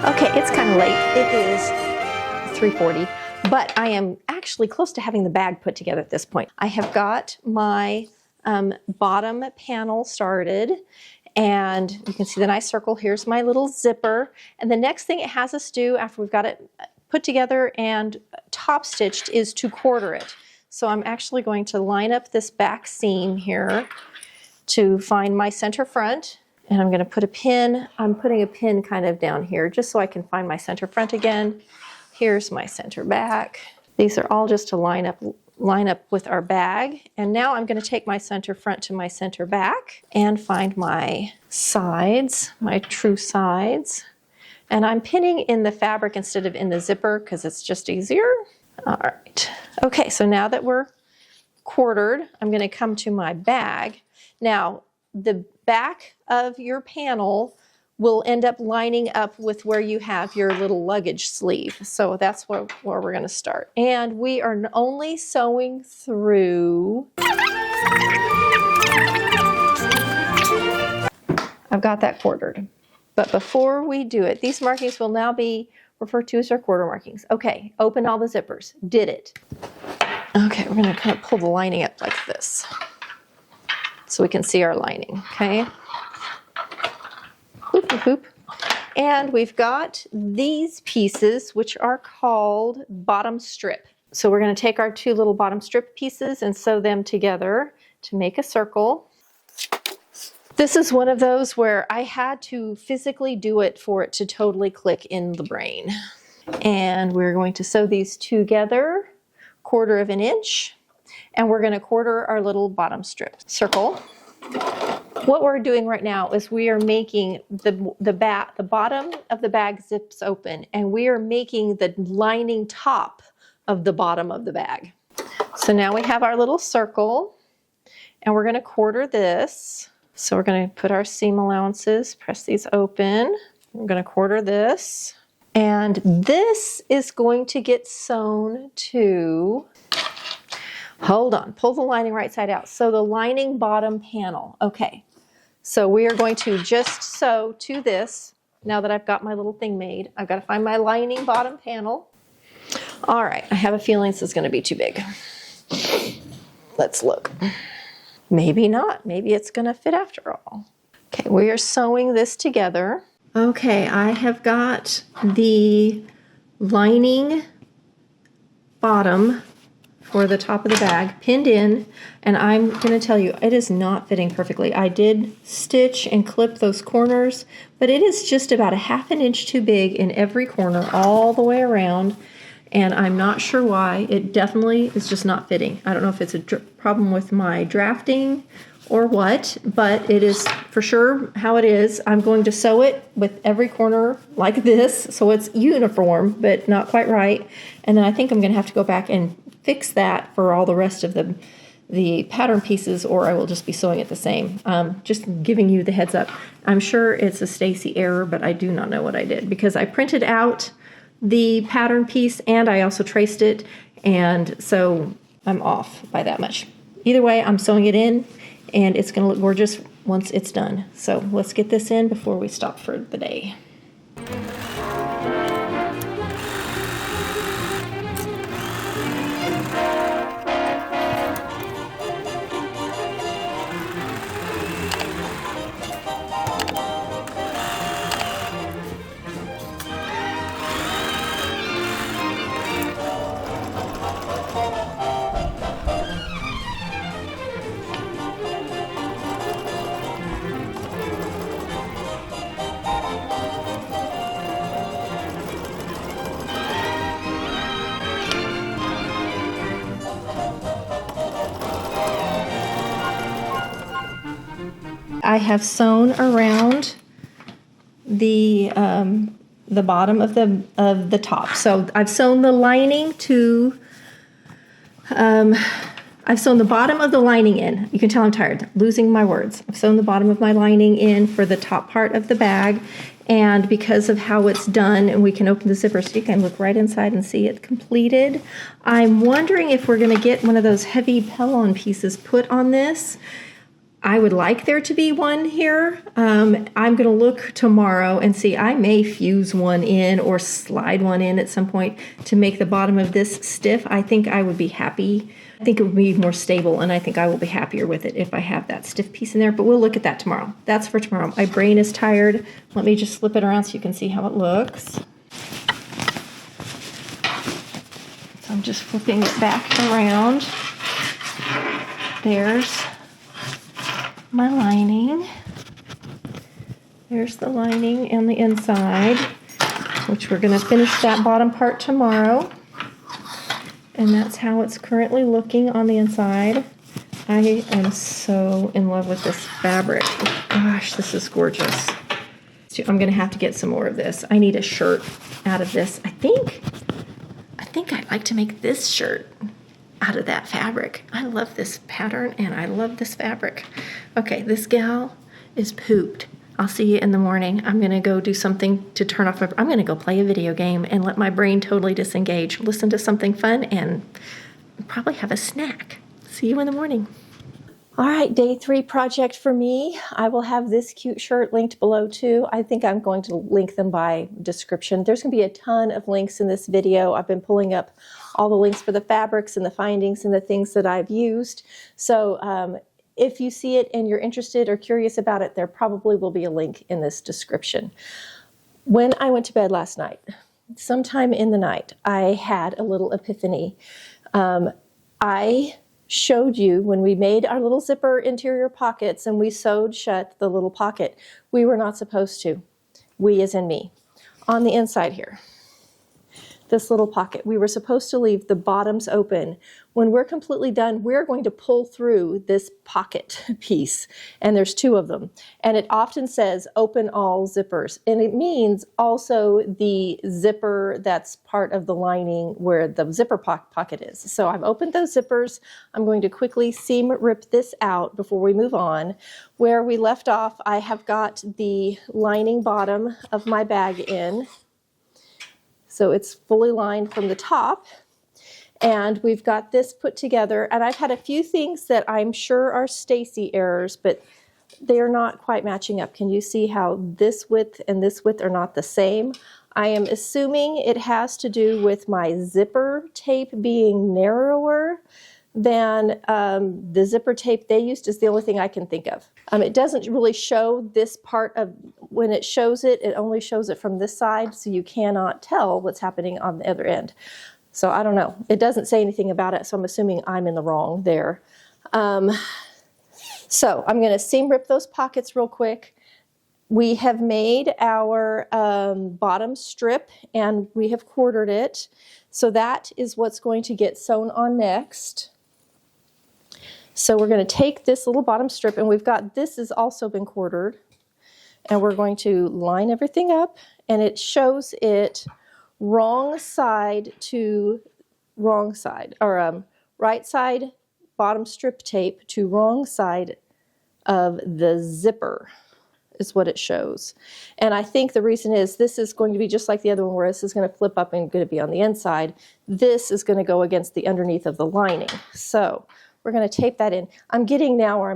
Okay, it's kind of late. It is 3:40, but I am actually close to having the bag put together at this point. I have got my bottom panel started, and you can see the nice circle. Here's my little zipper, and the next thing it has us do after we've got it put together and top stitched is to quarter it. So I'm actually going to line up this back seam here to find my center front. And I'm going to put a pin. I'm putting a pin kind of down here just so I can find my center front again. Here's my center back. These are all just to line up with our bag. And now I'm going to take my center front to my center back and find my sides, my true sides. And I'm pinning in the fabric instead of in the zipper because it's just easier. All right. Okay, so now that we're quartered, I'm going to come to my bag. Now, the back of your panel will end up lining up with where you have your little luggage sleeve. So that's where we're going to start. And we are only sewing through. I've got that quartered. But before we do it, these markings will now be referred to as our quarter markings. Okay, open all the zippers. Did it. Okay, we're going to kind of pull the lining up like this, so we can see our lining, okay? Boop, boop, boop. And we've got these pieces, which are called bottom strip. So we're going to take our two little bottom strip pieces and sew them together to make a circle. This is one of those where I had to physically do it for it to totally click in the brain. And we're going to sew these together, 1/4 of an inch. And we're going to quarter our little bottom strip circle. What we're doing right now is we are making the bottom of the bag zips open, and we are making the lining top of the bottom of the bag. So now we have our little circle, and we're going to quarter this. So we're going to put our seam allowances, press these open. We're going to quarter this, and this is going to get sewn to. Hold on, pull the lining right side out. So the lining bottom panel. Okay, so we are going to just sew to this. Now that I've got my little thing made, I've got to find my lining bottom panel. All right, I have a feeling this is going to be too big. Let's look. Maybe not. Maybe it's going to fit after all. Okay, we are sewing this together. Okay, I have got the lining bottom for the top of the bag pinned in, and I'm going to tell you it is not fitting perfectly. I did stitch and clip those corners, but it is just about a 1/2 inch too big in every corner all the way around, and I'm not sure why. It definitely is just not fitting. I don't know if it's a problem with my drafting or what, but it is for sure how it is. I'm going to sew it with every corner like this, so it's uniform, but not quite right. And then I think I'm going to have to go back and fix that for all the rest of the pattern pieces, or I will just be sewing it the same. Just giving you the heads up. I'm sure it's a Stacy error, but I do not know what I did because I printed out the pattern piece and I also traced it, and so I'm off by that much. Either way, I'm sewing it in, and it's going to look gorgeous once it's done. So let's get this in before we stop for the day. I have sewn around the bottom of the top. So I've sewn the lining to. I've sewn the bottom of the lining in. You can tell I'm tired, losing my words. I've sewn the bottom of my lining in for the top part of the bag, and because of how it's done, and we can open the zipper so you can look right inside and see it completed. I'm wondering if we're going to get one of those heavy Pellon pieces put on this. I would like there to be one here. I'm going to look tomorrow and see. I may fuse one in or slide one in at some point to make the bottom of this stiff. I think I would be happy. I think it would be more stable, and I think I will be happier with it if I have that stiff piece in there, but we'll look at that tomorrow. That's for tomorrow. My brain is tired. Let me just flip it around so you can see how it looks. So I'm just flipping it back around. There's my lining. There's the lining and the inside, which we're going to finish that bottom part tomorrow. And that's how it's currently looking on the inside. I am so in love with this fabric. Gosh, this is gorgeous. I'm going to have to get some more of this. I need a shirt out of this. I think I'd like to make this shirt out of that fabric. I love this pattern and I love this fabric. Okay, this gal is pooped. I'll see you in the morning. I'm gonna go do something to turn off I'm gonna go play a video game and let my brain totally disengage, listen to something fun, and probably have a snack. See you in the morning. All right, day 3 project for me. I will have this cute shirt linked below too. I think I'm going to link them by description. There's gonna be a ton of links in this video. I've been pulling up all the links for the fabrics and the findings and the things that I've used. So if you see it and you're interested or curious about it, there probably will be a link in this description. When I went to bed last night, sometime in the night, I had a little epiphany. I showed you when we made our little zipper interior pockets and we sewed shut the little pocket. We were not supposed to. We as in me. On the inside here, this little pocket, we were supposed to leave the bottoms open. When we're completely done, we're going to pull through this pocket piece, and there's 2 of them. And it often says open all zippers, and it means also the zipper that's part of the lining where the zipper pocket is. So I've opened those zippers. I'm going to quickly seam rip this out before we move on. Where we left off, I have got the lining bottom of my bag in. So it's fully lined from the top, and we've got this put together, and I've had a few things that I'm sure are Stacy errors, but they're not quite matching up. Can you see how this width and this width are not the same? I am assuming it has to do with my zipper tape being narrower than the zipper tape they used is the only thing I can think of. It doesn't really show this part of, when it shows it, it only shows it from this side, so you cannot tell what's happening on the other end. So I don't know. It doesn't say anything about it, so I'm assuming I'm in the wrong there. So I'm going to seam rip those pockets real quick. We have made our bottom strip and we have quartered it. So that is what's going to get sewn on next. So we're going to take this little bottom strip, and we've got, this has also been quartered, and we're going to line everything up, and it shows it wrong side to wrong side, or right side bottom strip tape to wrong side of the zipper is what it shows. And I think the reason is this is going to be just like the other one where this is going to flip up and going to be on the inside. This is going to go against the underneath of the lining. So we're going to tape that in. I'm getting now where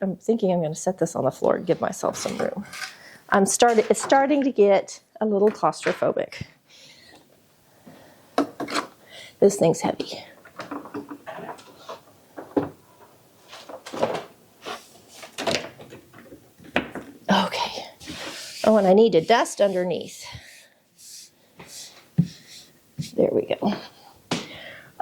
I'm thinking I'm going to set this on the floor and give myself some room. It's starting to get a little claustrophobic. This thing's heavy. Okay. Oh, and I need to dust underneath. There we go.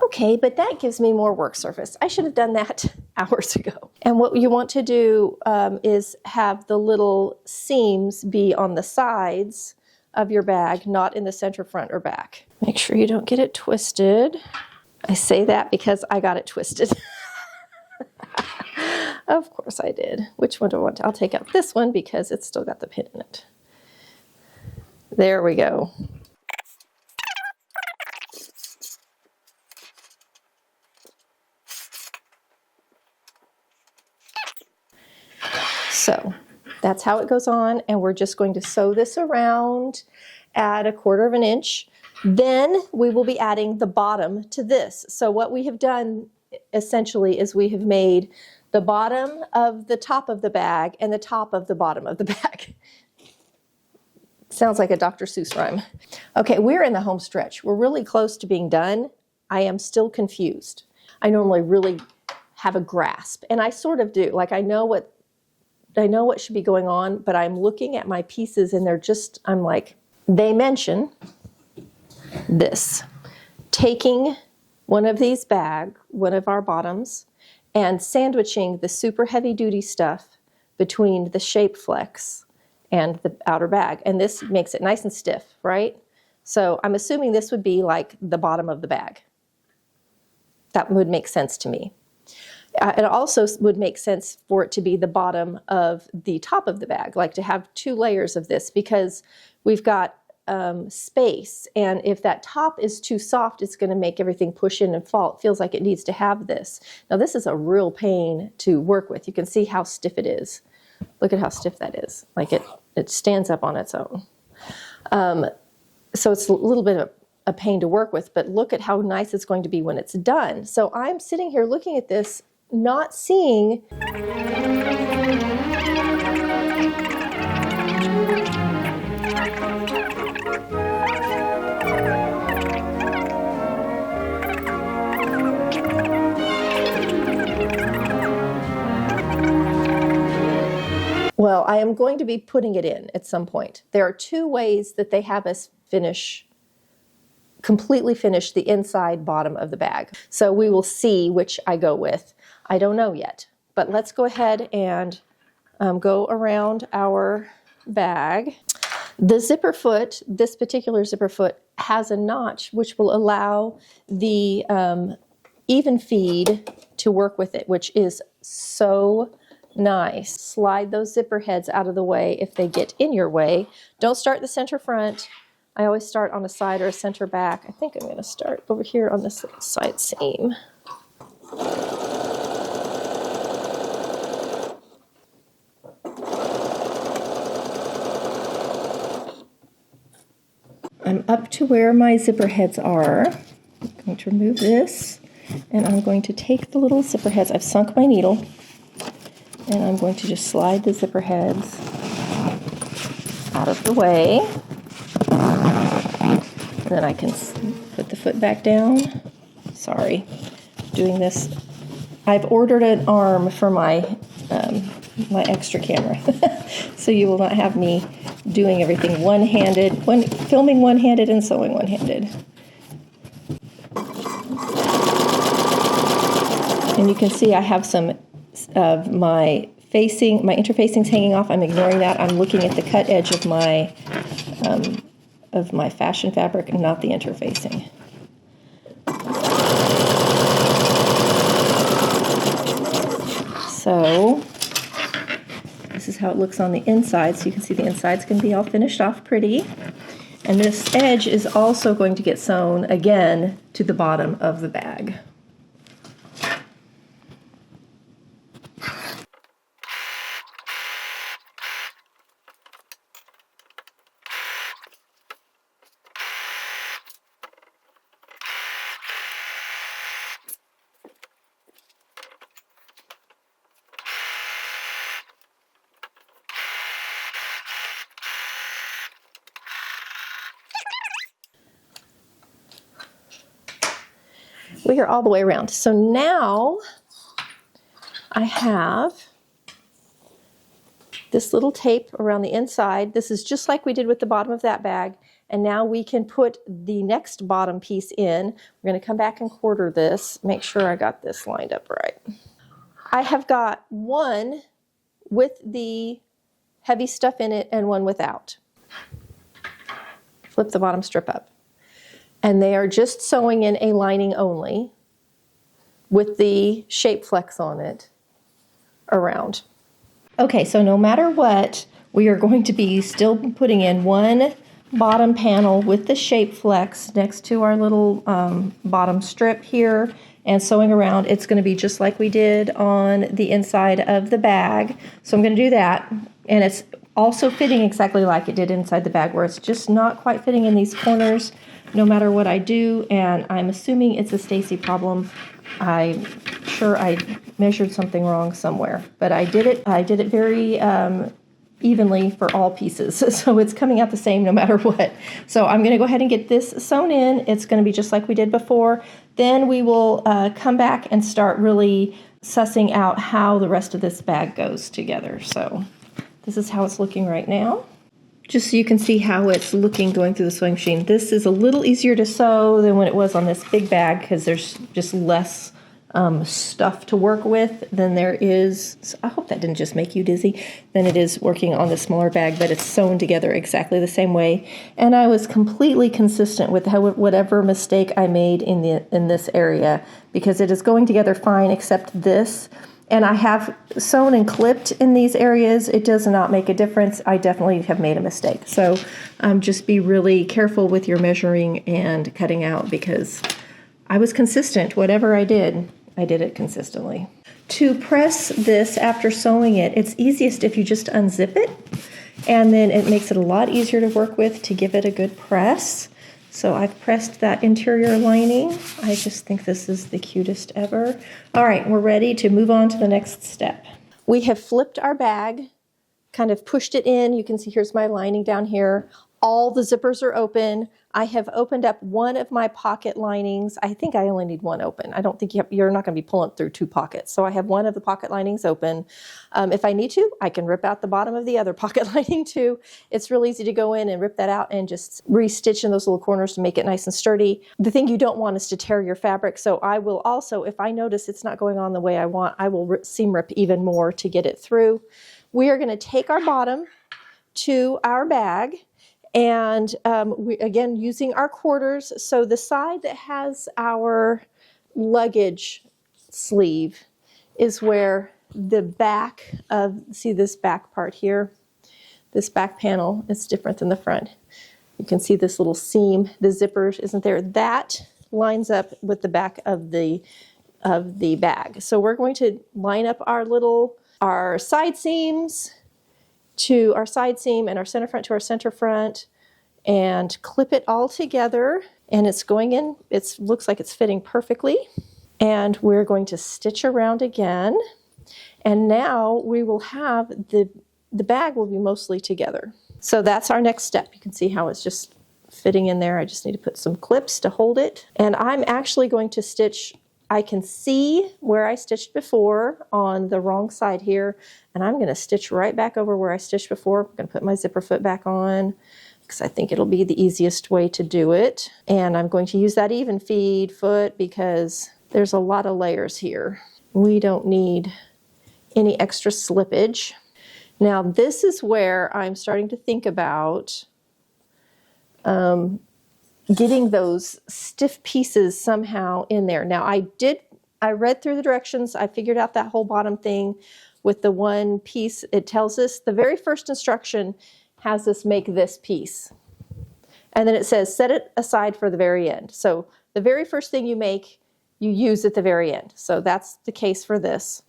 Okay, but that gives me more work surface. I should have done that hours ago. And what you want to do is have the little seams be on the sides of your bag, not in the center, front, or back. Make sure you don't get it twisted. I say that because I got it twisted. Of course I did. Which one do I want to? I'll take out this one because it's still got the pin in it. There we go. So that's how it goes on, and we're just going to sew this around at 1/4 inch. Then we will be adding the bottom to this. So what we have done essentially is we have made the bottom of the top of the bag and the top of the bottom of the bag. Sounds like a Dr. Seuss rhyme. Okay, we're in the home stretch. We're really close to being done. I am still confused. I normally really have a grasp, and I sort of do. Like I know what should be going on, but I'm looking at my pieces and I'm like, they mention this. Taking one of these one of our bottoms, and sandwiching the super heavy duty stuff between the shape flex and the outer bag. And this makes it nice and stiff, right? So I'm assuming this would be like the bottom of the bag. That would make sense to me. It also would make sense for it to be the bottom of the top of the bag, like to have 2 layers of this, because we've got space, and if that top is too soft, it's going to make everything push in and fall. It feels like it needs to have this. Now this is a real pain to work with. You can see how stiff it is. Look at how stiff that is. Like it stands up on its own. So it's a little bit of a pain to work with, but look at how nice it's going to be when it's done. So I'm sitting here looking at this, not seeing Well, I am going to be putting it in at some point. There are 2 ways that they have us completely finish the inside bottom of the bag. So we will see which I go with. I don't know yet, but let's go ahead and go around our bag. The zipper foot, this particular zipper foot, has a notch which will allow the even feed to work with it, which is so nice. Slide those zipper heads out of the way if they get in your way. Don't start the center front. I always start on a side or a center back. I think I'm going to start over here on this little side seam. I'm up to where my zipper heads are. I'm going to remove this, and I'm going to take the little zipper heads. I've sunk my needle, and I'm going to just slide the zipper heads out of the way. And then I can put the foot back down. Sorry, doing this. I've ordered an arm for my my extra camera, so you will not have me doing everything one-handed, filming one-handed and sewing one-handed. And you can see I have some of my interfacings hanging off. I'm ignoring that. I'm looking at the cut edge of my fashion fabric and not the interfacing. So this is how it looks on the inside. So you can see the inside's going to be all finished off pretty. And this edge is also going to get sewn again to the bottom of the bag. We are all the way around. So now I have this little tape around the inside. This is just like we did with the bottom of that bag. And now we can put the next bottom piece in. We're going to come back and quarter this. Make sure I got this lined up right. I have got one with the heavy stuff in it and one without. Flip the bottom strip up. And they are just sewing in a lining only with the shape flex on it around. Okay, so no matter what, we are going to be still putting in one bottom panel with the shape flex next to our little bottom strip here and sewing around. It's going to be just like we did on the inside of the bag. So I'm going to do that, and it's also fitting exactly like it did inside the bag, where it's just not quite fitting in these corners no matter what I do, and I'm assuming it's a Stacy problem. I'm sure I measured something wrong somewhere. But I did it very evenly for all pieces. So it's coming out the same no matter what. So I'm going to go ahead and get this sewn in. It's going to be just like we did before. Then we will come back and start really sussing out how the rest of this bag goes together. So this is how it's looking right now. Just so you can see how it's looking going through the sewing machine. This is a little easier to sew than when it was on this big bag because there's just less stuff to work with than there is. So I hope that didn't just make you dizzy. Than it is working on the smaller bag, but it's sewn together exactly the same way. And I was completely consistent with whatever mistake I made in this area because it is going together fine except this. And I have sewn and clipped in these areas. It does not make a difference. I definitely have made a mistake. So just be really careful with your measuring and cutting out because I was consistent. Whatever I did it consistently. To press this after sewing it, it's easiest if you just unzip it, and then it makes it a lot easier to work with to give it a good press. So I've pressed that interior lining. I just think this is the cutest ever. All right, we're ready to move on to the next step. We have flipped our bag, kind of pushed it in. You can see here's my lining down here. All the zippers are open. I have opened up one of my pocket linings. I think I only need one open. I don't think you're not going to be pulling through two pockets. So I have one of the pocket linings open. If I need to, I can rip out the bottom of the other pocket lining too. It's real easy to go in and rip that out and just re-stitch in those little corners to make it nice and sturdy. The thing you don't want is to tear your fabric. So I will also, if I notice it's not going on the way I want, I will seam rip even more to get it through. We are going to take our bottom to our bag. And we, again, using our quarters. So the side that has our luggage sleeve is where the back of, see this back part here? This back panel is different than the front. You can see this little seam, the zipper isn't there. That lines up with the back of the bag. So we're going to line up our side seams to our side seam and our center front to our center front and clip it all together, and it's going in, it looks like it's fitting perfectly. And we're going to stitch around again, and now we will have the bag will be mostly together. So that's our next step. You can see how it's just fitting in there. I just need to put some clips to hold it, and I'm actually going to stitch. I can see where I stitched before on the wrong side here, and I'm going to stitch right back over where I stitched before. I'm going to put my zipper foot back on because I think it'll be the easiest way to do it. And I'm going to use that even feed foot because there's a lot of layers here. We don't need any extra slippage. Now this is where I'm starting to think about getting those stiff pieces somehow in there. Now I read through the directions. I figured out that whole bottom thing with the one piece. It tells us the very first instruction has us make this piece. And then it says set it aside for the very end. So the very first thing you make, you use at the very end. So that's the case for this.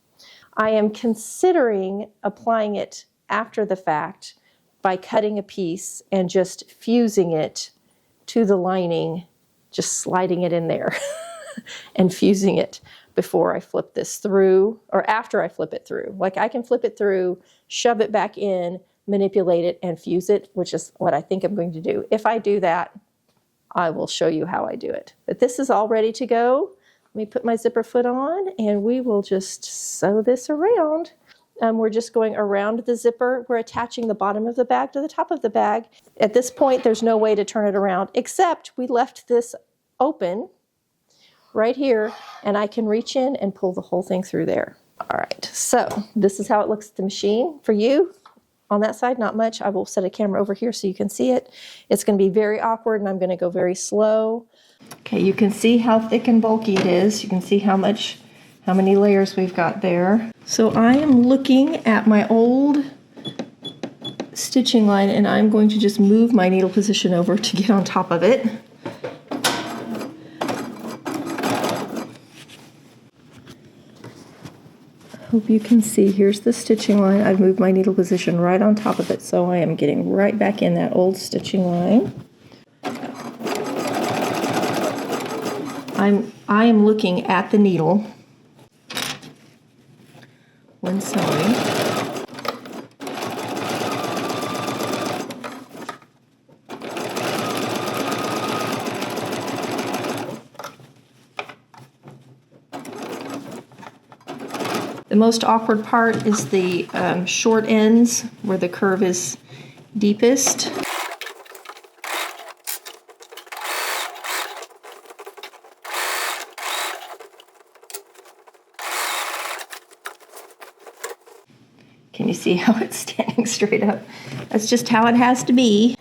I am considering applying it after the fact by cutting a piece and just fusing it to the lining, just sliding it in there and fusing it before I flip this through or after I flip it through. Like I can flip it through, shove it back in, manipulate it and fuse it, which is what I think I'm going to do. If I do that, I will show you how I do it. But this is all ready to go. Let me put my zipper foot on and we will just sew this around. We're just going around the zipper. We're attaching the bottom of the bag to the top of the bag. At this point, there's no way to turn it around, except we left this open right here, and I can reach in and pull the whole thing through there. All right, so this is how it looks at the machine. For you, on that side, not much. I will set a camera over here so you can see it. It's going to be very awkward, and I'm going to go very slow. Okay, you can see how thick and bulky it is. You can see how many layers we've got there. So I am looking at my old stitching line, and I'm going to just move my needle position over to get on top of it. Hope you can see, here's the stitching line. I've moved my needle position right on top of it, so I am getting right back in that old stitching line. I am looking at the needle, done sewing. The most awkward part is the short ends where the curve is deepest. Can you see how it's standing straight up? That's just how it has to be.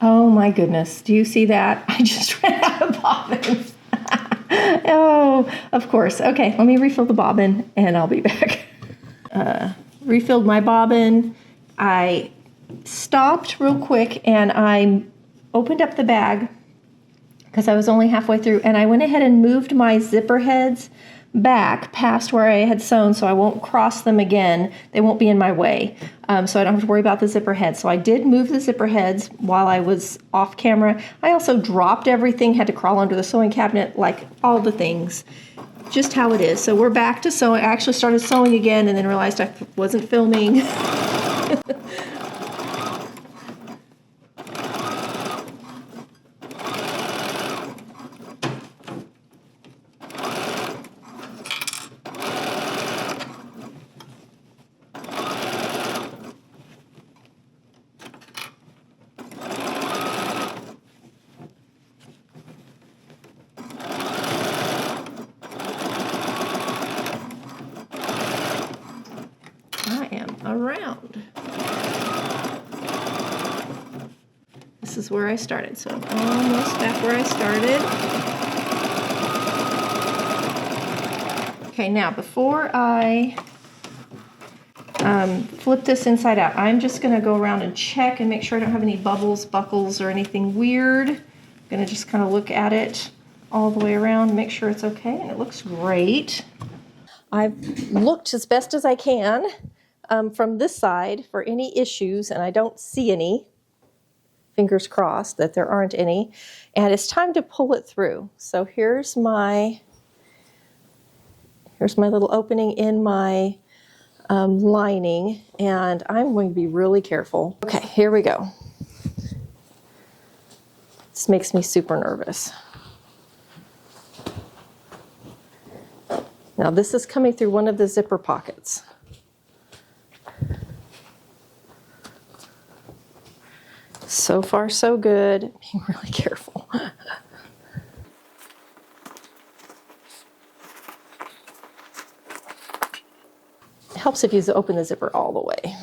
Oh my goodness, do you see that? I just ran out of bobbins. Oh, of course. Okay, let me refill the bobbin and I'll be back. Refilled my bobbin. I stopped real quick and I opened up the bag because I was only halfway through, and I went ahead and moved my zipper heads back past where I had sewn so I won't cross them again. They won't be in my way, so I don't have to worry about the zipper heads. So I did move the zipper heads while I was off camera. I also dropped everything, had to crawl under the sewing cabinet, like all the things, just how it is. So we're back to sewing. I actually started sewing again and then realized I wasn't filming. Around. This is where I started, so I'm almost back where I started. Okay, now before I flip this inside out, I'm just going to go around and check and make sure I don't have any bubbles, buckles, or anything weird. I'm going to just kind of look at it all the way around, make sure it's okay, and it looks great. I've looked as best as I can from this side for any issues, and I don't see any. Fingers crossed that there aren't any. And it's time to pull it through. So here's my little opening in my lining, and I'm going to be really careful. Okay, here we go. This makes me super nervous. Now this is coming through one of the zipper pockets. So far, so good. Being really careful. It helps if you open the zipper all the way.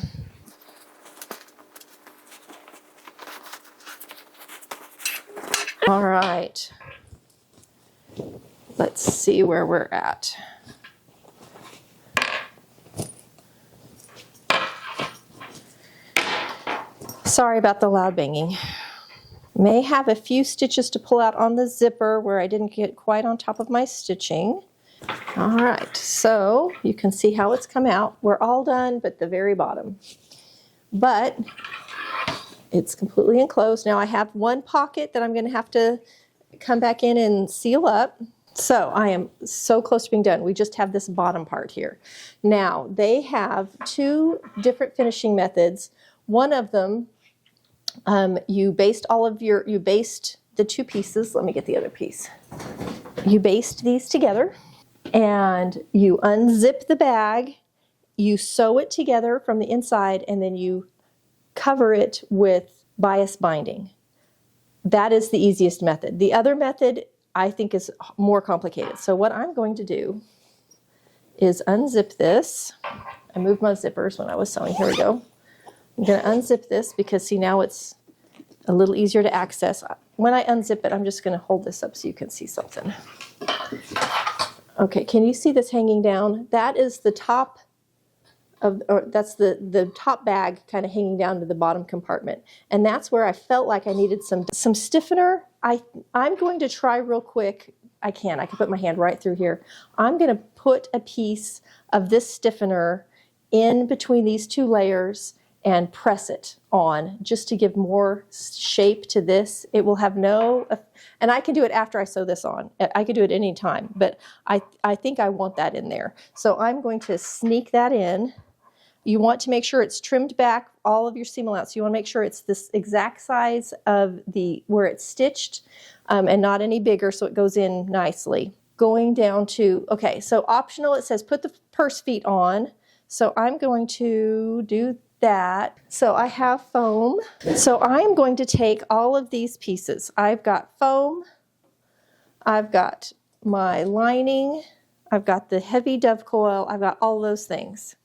All right. Let's see where we're at. Sorry about the loud banging. May have a few stitches to pull out on the zipper where I didn't get quite on top of my stitching. All right, so you can see how it's come out. We're all done but the very bottom. But it's completely enclosed. Now I have one pocket that I'm going to have to come back in and seal up. So I am so close to being done. We just have this bottom part here. Now they have two different finishing methods. One of them, you based the two pieces. Let me get the other piece. You based these together and you unzip the bag, you sew it together from the inside, and then you cover it with bias binding. That is the easiest method. The other method I think is more complicated. So what I'm going to do is unzip this. I moved my zippers when I was sewing. Here we go. I'm going to unzip this because, see, now it's a little easier to access. When I unzip it, I'm just going to hold this up so you can see something. Okay, can you see this hanging down? That is the top of, or that's the top bag kind of hanging down to the bottom compartment. And that's where I felt like I needed some stiffener I'm going to try real quick. I can put my hand right through here. I'm going to put a piece of this stiffener in between these two layers and press it on just to give more shape to this. It will have and I can do it after I sew this on. I could do it any time, but I think I want that in there. So I'm going to sneak that in. You want to make sure it's trimmed back all of your seam allowance. You want to make sure it's this exact size of where it's stitched and not any bigger, so it goes in nicely. Going down to, okay, so optional, it says put the purse feet on. So I'm going to do that. So I have foam. So I'm going to take all of these pieces. I've got foam, I've got my lining, I've got the heavy dove coil, I've got all those things.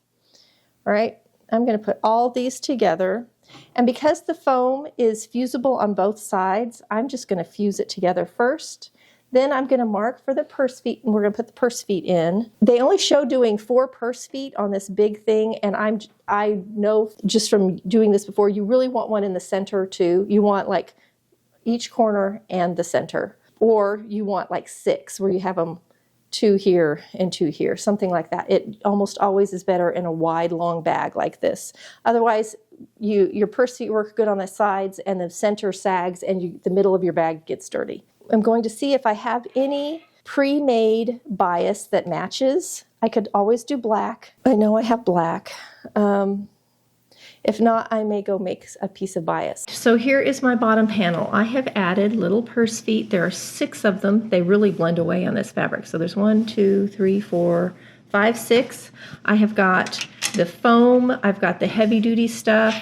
All right, I'm going to put all these together. And because the foam is fusible on both sides, I'm just going to fuse it together first. Then I'm going to mark for the purse feet, and we're going to put the purse feet in. They only show doing 4 purse feet on this big thing, and I know just from doing this before, you really want one in the center too. You want like each corner and the center, or you want like 6 where you have them 2 here and 2 here, something like that. It almost always is better in a wide, long bag like this. Otherwise, your purse feet work good on the sides, and the center sags, and the middle of your bag gets dirty. I'm going to see if I have any pre-made bias that matches. I could always do black. I know I have black. If not, I may go make a piece of bias. So here is my bottom panel. I have added little purse feet. There are 6 of them. They really blend away on this fabric. So there's 1, 2, 3, 4, 5, 6. I have got the foam, I've got the heavy duty stuff.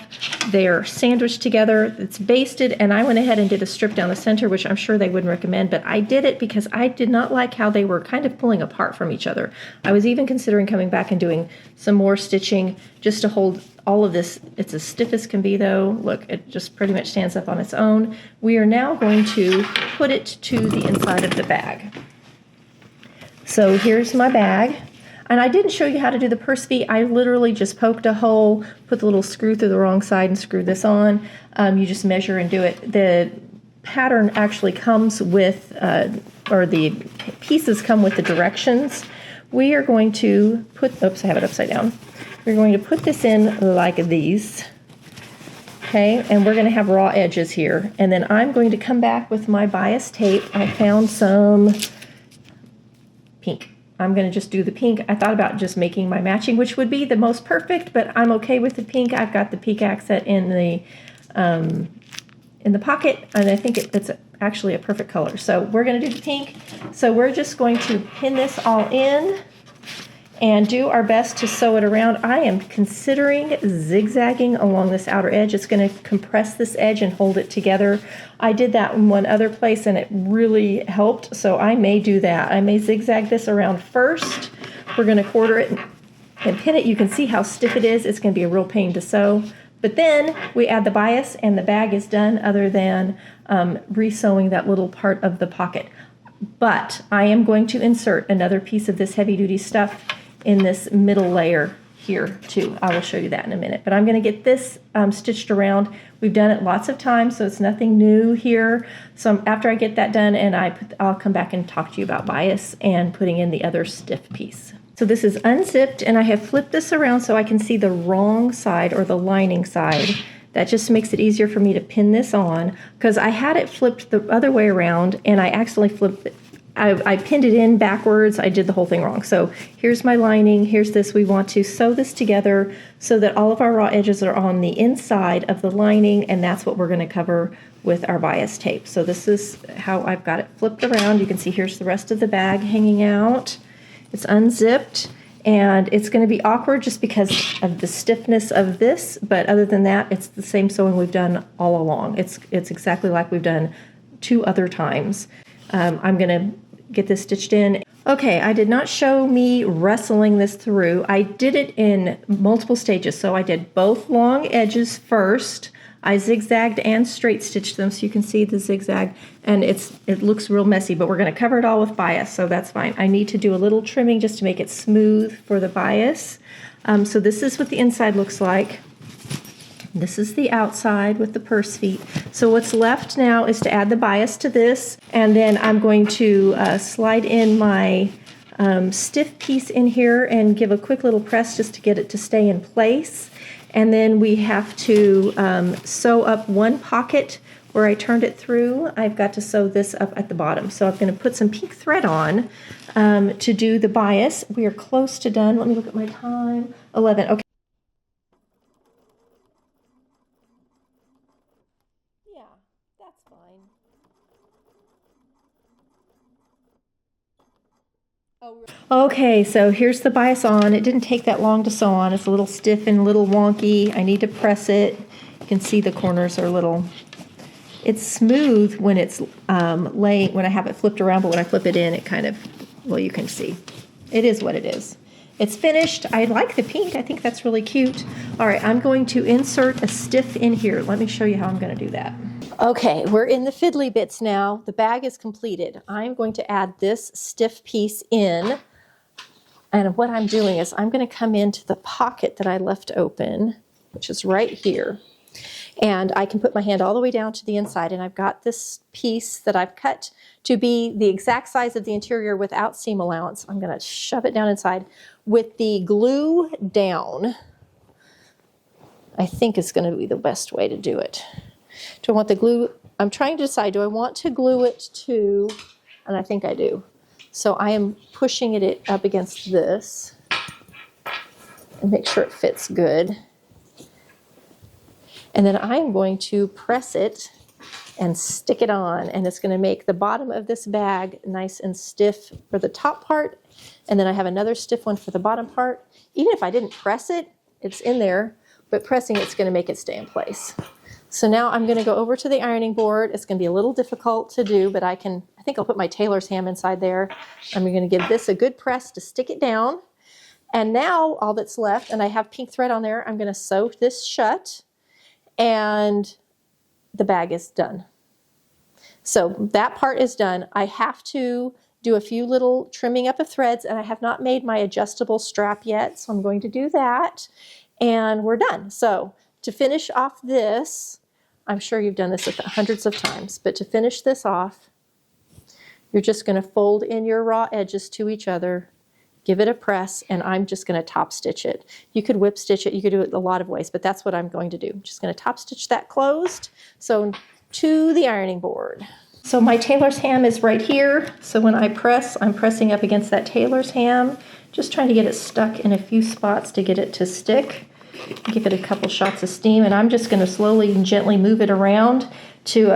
They're sandwiched together, it's basted, and I went ahead and did a strip down the center, which I'm sure they wouldn't recommend, but I did it because I did not like how they were kind of pulling apart from each other. I was even considering coming back and doing some more stitching just to hold all of this. It's as stiff as can be though. Look, it just pretty much stands up on its own. We are now going to put it to the inside of the bag. So here's my bag. And I didn't show you how to do the purse feet. I literally just poked a hole, put the little screw through the wrong side and screwed this on. You just measure and do it. The pattern actually comes with, or the pieces come with the directions. We are going to put, oops, I have it upside down. We're going to put this in like these. Okay, and we're going to have raw edges here. And then I'm going to come back with my bias tape. I found some pink. I'm going to just do the pink. I thought about just making my matching, which would be the most perfect, but I'm okay with the pink. I've got the pink accent in the pocket, and I think it's actually a perfect color. So we're going to do the pink. So we're just going to pin this all in and do our best to sew it around. I am considering zigzagging along this outer edge. It's going to compress this edge and hold it together. I did that in one other place and it really helped, so I may do that. I may zigzag this around first. We're going to quarter it and pin it. You can see how stiff it is. It's going to be a real pain to sew. But then we add the bias and the bag is done, other than re-sewing that little part of the pocket. But I am going to insert another piece of this heavy duty stuff in this middle layer here too. I will show you that in a minute. But I'm going to get this stitched around. We've done it lots of times, so it's nothing new here. So after I get that done, and I'll come back and talk to you about bias and putting in the other stiff piece. So this is unzipped, and I have flipped this around so I can see the wrong side, or the lining side. That just makes it easier for me to pin this on, because I had it flipped the other way around and I accidentally flipped it. I pinned it in backwards. I did the whole thing wrong. So here's my lining. Here's this. We want to sew this together so that all of our raw edges are on the inside of the lining, and that's what we're going to cover with our bias tape. So this is how I've got it flipped around. You can see here's the rest of the bag hanging out. It's unzipped, and it's going to be awkward just because of the stiffness of this, but other than that, it's the same sewing we've done all along. It's exactly like we've done 2 other times. I'm going to get this stitched in. Okay, I did not show me wrestling this through. I did it in multiple stages. So I did both long edges first. I zigzagged and straight stitched them so you can see the zigzag, and it looks real messy, but we're going to cover it all with bias, so that's fine. I need to do a little trimming just to make it smooth for the bias. So this is what the inside looks like. This is the outside with the purse feet. So what's left now is to add the bias to this, and then I'm going to slide in my stiff piece in here and give a quick little press just to get it to stay in place. And then we have to sew up one pocket where I turned it through. I've got to sew this up at the bottom. So I'm going to put some pink thread on to do the bias. We are close to done. Let me look at my time. 11. Okay. Yeah, that's fine. Okay, so here's the bias on. It didn't take that long to sew on. It's a little stiff and a little wonky. I need to press it. You can see the corners are a little... It's smooth when it's laying, when I have it flipped around, but when I flip it in, it kind of, well, you can see. It is what it is. It's finished. I like the pink. I think that's really cute. All right, I'm going to insert a stiff in here. Let me show you how I'm going to do that. Okay, we're in the fiddly bits now. The bag is completed. I'm going to add this stiff piece in. And what I'm doing is I'm going to come into the pocket that I left open, which is right here. And I can put my hand all the way down to the inside, and I've got this piece that I've cut to be the exact size of the interior without seam allowance. I'm going to shove it down inside with the glue down. I think is going to be the best way to do it. Do I want the glue? I'm trying to decide, do I want to glue it to, and I think I do. So I am pushing it up against this and make sure it fits good. And then I'm going to press it and stick it on, and it's going to make the bottom of this bag nice and stiff for the top part, and then I have another stiff one for the bottom part. Even if I didn't press it, it's in there, but pressing it's going to make it stay in place. So now I'm going to go over to the ironing board. It's going to be a little difficult to do, but I think I'll put my tailor's ham inside there. I'm going to give this a good press to stick it down. And now all that's left, and I have pink thread on there, I'm going to sew this shut. And the bag is done. So that part is done. I have to do a few little trimming up of threads, and I have not made my adjustable strap yet, so I'm going to do that, and we're done. So to finish off this, I'm sure you've done this hundreds of times, but to finish this off, you're just going to fold in your raw edges to each other, give it a press, and I'm just going to top stitch it. You could whip stitch it, you could do it a lot of ways, but that's what I'm going to do. I'm just going to top stitch that closed. So to the ironing board. So my tailor's ham is right here. So when I press, I'm pressing up against that tailor's ham, just trying to get it stuck in a few spots to get it to stick. Give it a couple shots of steam, and I'm just going to slowly and gently move it around to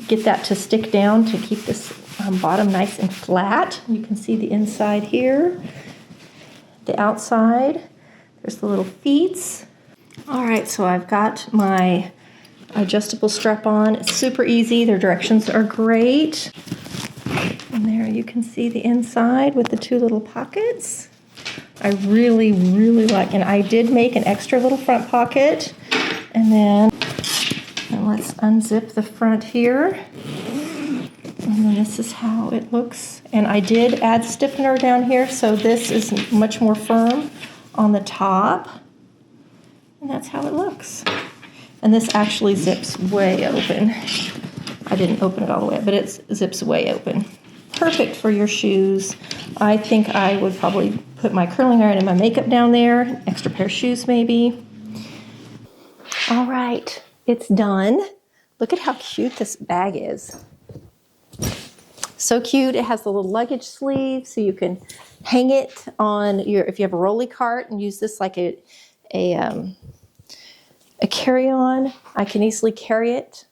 get that to stick down to keep this bottom nice and flat. You can see the inside here. The outside, there's the little feet. All right, so I've got my adjustable strap on. It's super easy. Their directions are great. And there you can see the inside with the two little pockets. I really, really like, and I did make an extra little front pocket. And let's unzip the front here. And then this is how it looks. And I did add stiffener down here, so this is much more firm on the top. And that's how it looks. And this actually zips way open. I didn't open it all the way up, but it zips way open. Perfect for your shoes. I think I would probably put my curling iron and my makeup down there, extra pair of shoes maybe. All right, it's done. Look at how cute this bag is. So cute. It has the little luggage sleeve, so you can hang it on your, if you have a rolly cart, and use this like a carry-on. I can easily carry it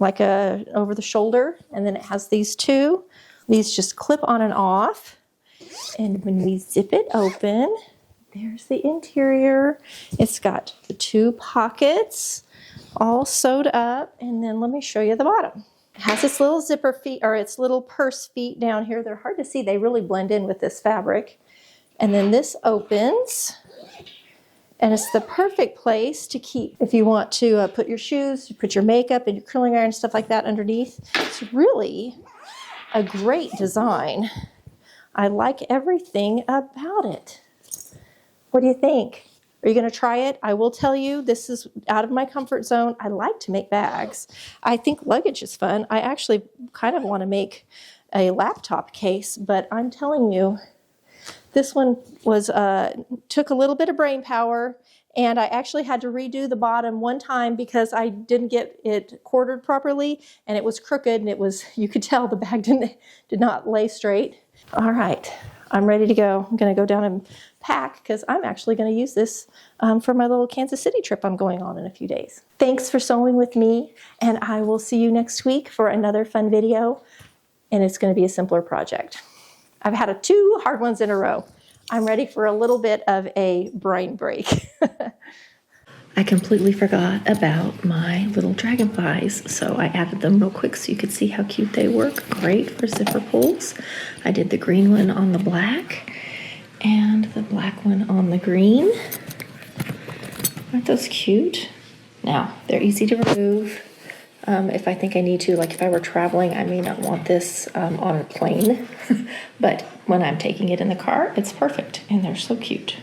like over the shoulder, and then it has these two. These just clip on and off, and when we zip it open, there's the interior. It's got the two pockets all sewed up, and then let me show you the bottom. It has its little zipper feet, or its little purse feet down here. They're hard to see. They really blend in with this fabric. And then this opens, and it's the perfect place to keep, if you want to put your shoes, you put your makeup and your curling iron, stuff like that underneath. It's really a great design. I like everything about it. What do you think? Are you going to try it? I will tell you, this is out of my comfort zone. I like to make bags. I think luggage is fun. I actually kind of want to make a laptop case, but I'm telling you, this one was took a little bit of brain power, and I actually had to redo the bottom one time because I didn't get it quartered properly, and it was crooked, and it was, you could tell the bag did not lay straight. All right, I'm ready to go. I'm going to go down and pack because I'm actually going to use this for my little Kansas City trip I'm going on in a few days. Thanks for sewing with me, and I will see you next week for another fun video, and it's going to be a simpler project. I've had 2 hard ones in a row. I'm ready for a little bit of a brain break. I completely forgot about my little dragonflies, so I added them real quick so you could see how cute they work. Great for zipper pulls. I did the green one on the black and the black one on the green. Aren't those cute? Now, they're easy to remove. If I think I need to, like if I were traveling, I may not want this on a plane, but when I'm taking it in the car, it's perfect, and they're so cute.